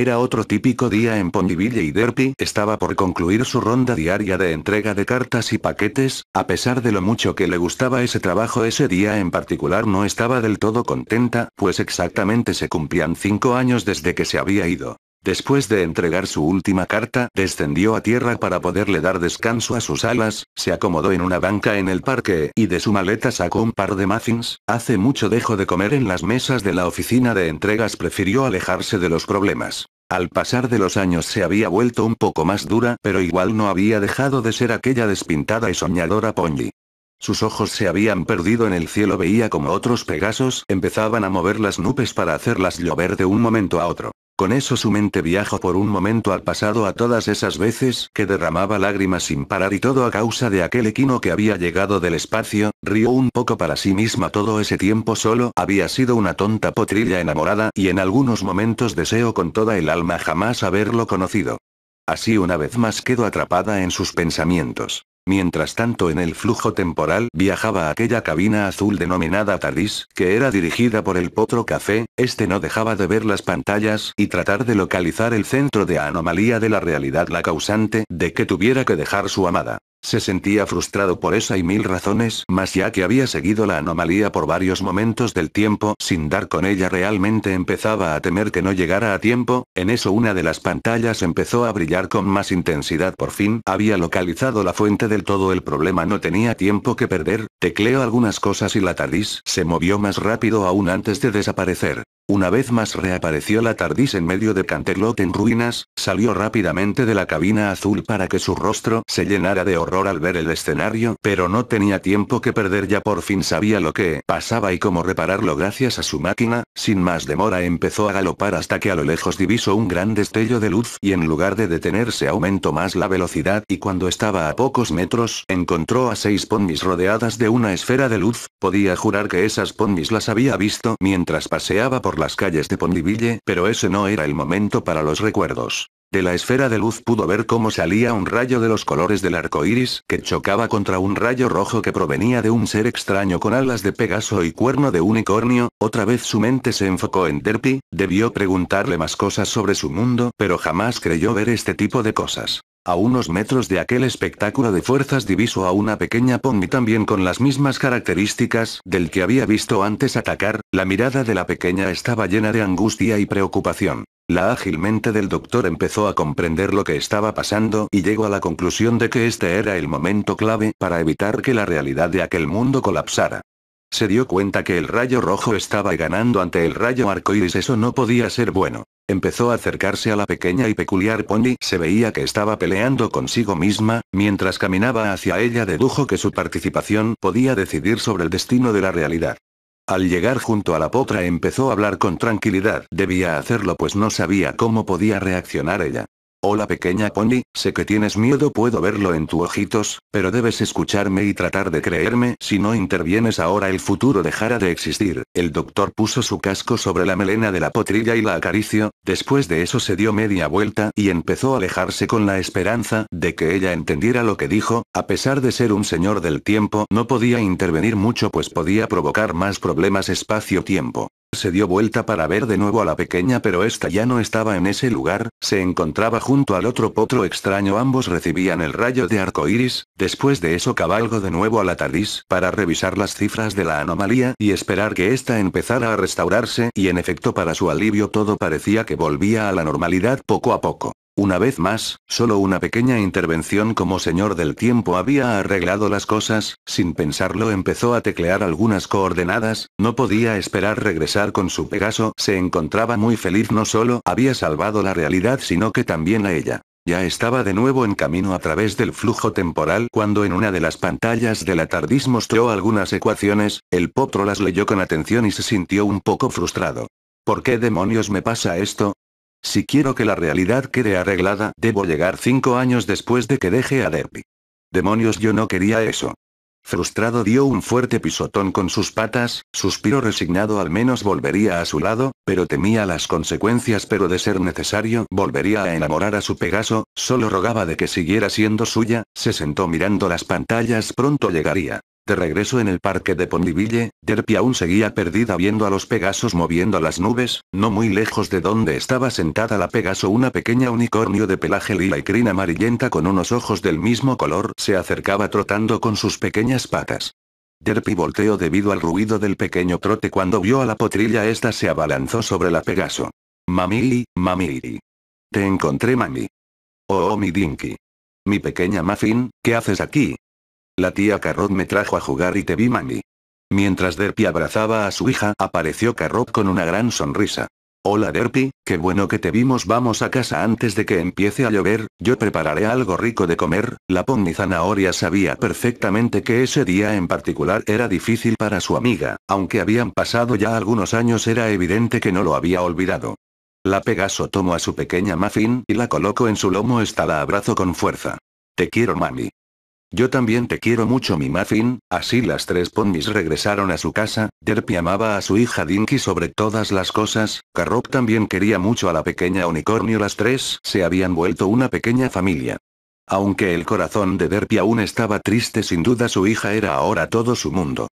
Era otro típico día en Ponyville y Derpy estaba por concluir su ronda diaria de entrega de cartas y paquetes. A pesar de lo mucho que le gustaba ese trabajo, ese día en particular no estaba del todo contenta, pues exactamente se cumplían 5 años desde que se había ido. Después de entregar su última carta, descendió a tierra para poderle dar descanso a sus alas, se acomodó en una banca en el parque y de su maleta sacó un par de muffins. Hace mucho dejó de comer en las mesas de la oficina de entregas, prefirió alejarse de los problemas. Al pasar de los años se había vuelto un poco más dura, pero igual no había dejado de ser aquella despintada y soñadora Pony. Sus ojos se habían perdido en el cielo, veía como otros Pegasos empezaban a mover las nubes para hacerlas llover de un momento a otro. Con eso su mente viajó por un momento al pasado, a todas esas veces que derramaba lágrimas sin parar y todo a causa de aquel equino que había llegado del espacio. Rió un poco para sí misma, todo ese tiempo solo había sido una tonta potrilla enamorada y en algunos momentos deseo con toda el alma jamás haberlo conocido. Así una vez más quedó atrapada en sus pensamientos. Mientras tanto, en el flujo temporal viajaba aquella cabina azul denominada TARDIS, que era dirigida por el Potro Café. Este no dejaba de ver las pantallas y tratar de localizar el centro de anomalía de la realidad, la causante de que tuviera que dejar su amada. Se sentía frustrado por esa y mil razones más, ya que había seguido la anomalía por varios momentos del tiempo sin dar con ella. Realmente empezaba a temer que no llegara a tiempo. En eso una de las pantallas empezó a brillar con más intensidad. Por fin había localizado la fuente del todo el problema, no tenía tiempo que perder. Tecleó algunas cosas y la TARDIS se movió más rápido aún antes de desaparecer. Una vez más reapareció la TARDIS en medio de Canterlot en ruinas, salió rápidamente de la cabina azul para que su rostro se llenara de horror al ver el escenario, pero no tenía tiempo que perder, ya por fin sabía lo que pasaba y cómo repararlo gracias a su máquina. Sin más demora empezó a galopar hasta que a lo lejos divisó un gran destello de luz y en lugar de detenerse aumentó más la velocidad, y cuando estaba a pocos metros encontró a 6 ponies rodeadas de una esfera de luz. Podía jurar que esas ponies las había visto mientras paseaba por las calles de Ponyville, pero ese no era el momento para los recuerdos. De la esfera de luz pudo ver cómo salía un rayo de los colores del arco iris, que chocaba contra un rayo rojo que provenía de un ser extraño con alas de Pegaso y cuerno de unicornio. Otra vez su mente se enfocó en Derpy, debió preguntarle más cosas sobre su mundo, pero jamás creyó ver este tipo de cosas. A unos metros de aquel espectáculo de fuerzas divisó a una pequeña pony también con las mismas características del que había visto antes atacar. La mirada de la pequeña estaba llena de angustia y preocupación. La ágil mente del doctor empezó a comprender lo que estaba pasando y llegó a la conclusión de que este era el momento clave para evitar que la realidad de aquel mundo colapsara. Se dio cuenta que el rayo rojo estaba ganando ante el rayo arcoíris. Eso no podía ser bueno. Empezó a acercarse a la pequeña y peculiar pony. Se veía que estaba peleando consigo misma. Mientras caminaba hacia ella dedujo que su participación podía decidir sobre el destino de la realidad. Al llegar junto a la potra empezó a hablar con tranquilidad. Debía hacerlo pues no sabía cómo podía reaccionar ella. Hola pequeña pony, sé que tienes miedo, puedo verlo en tus ojitos, pero debes escucharme y tratar de creerme. Si no intervienes ahora el futuro dejará de existir. El doctor puso su casco sobre la melena de la potrilla y la acarició. Después de eso se dio media vuelta y empezó a alejarse con la esperanza de que ella entendiera lo que dijo. A pesar de ser un señor del tiempo, no podía intervenir mucho pues podía provocar más problemas espacio-tiempo. Se dio vuelta para ver de nuevo a la pequeña, pero esta ya no estaba en ese lugar, se encontraba junto al otro potro extraño. Ambos recibían el rayo de arco iris. Después de eso cabalgó de nuevo a la TARDIS para revisar las cifras de la anomalía y esperar que ésta empezara a restaurarse, y en efecto para su alivio todo parecía que volvía a la normalidad poco a poco. Una vez más, solo una pequeña intervención como señor del tiempo había arreglado las cosas. Sin pensarlo empezó a teclear algunas coordenadas. No podía esperar regresar con su Pegaso. Se encontraba muy feliz, no solo había salvado la realidad sino que también a ella. Ya estaba de nuevo en camino a través del flujo temporal cuando en una de las pantallas de la TARDIS mostró algunas ecuaciones. El potro las leyó con atención y se sintió un poco frustrado. ¿Por qué demonios me pasa esto? Si quiero que la realidad quede arreglada, debo llegar 5 años después de que deje a Derpy. Demonios, yo no quería eso. Frustrado dio un fuerte pisotón con sus patas, suspiró resignado. Al menos volvería a su lado, pero temía las consecuencias. Pero de ser necesario, volvería a enamorar a su Pegaso. Solo rogaba de que siguiera siendo suya. Se sentó mirando las pantallas, pronto llegaría. De regreso en el parque de Ponyville, Derpy aún seguía perdida viendo a los Pegasos moviendo las nubes, no muy lejos de donde estaba sentada la Pegaso, una pequeña unicornio de pelaje lila y crin amarillenta con unos ojos del mismo color, se acercaba trotando con sus pequeñas patas. Derpy volteó debido al ruido del pequeño trote cuando vio a la potrilla. Esta se abalanzó sobre la Pegaso. Mami, mami. Te encontré, mami. Oh, mi Dinky. Mi pequeña Muffin, ¿qué haces aquí? La tía Carrot me trajo a jugar y te vi, mami. Mientras Derpy abrazaba a su hija, apareció Carrot con una gran sonrisa. Hola Derpy, qué bueno que te vimos. Vamos a casa antes de que empiece a llover, yo prepararé algo rico de comer. La Pony Zanahoria sabía perfectamente que ese día en particular era difícil para su amiga, aunque habían pasado ya algunos años era evidente que no lo había olvidado. La Pegaso tomó a su pequeña Muffin y la colocó en su lomo. Esta la abrazó con fuerza. Te quiero, mami. Yo también te quiero mucho, mi Muffin. Así las tres ponis regresaron a su casa. Derpy amaba a su hija Dinky sobre todas las cosas, Carrot también quería mucho a la pequeña unicornio. Las tres se habían vuelto una pequeña familia. Aunque el corazón de Derpy aún estaba triste, sin duda su hija era ahora todo su mundo.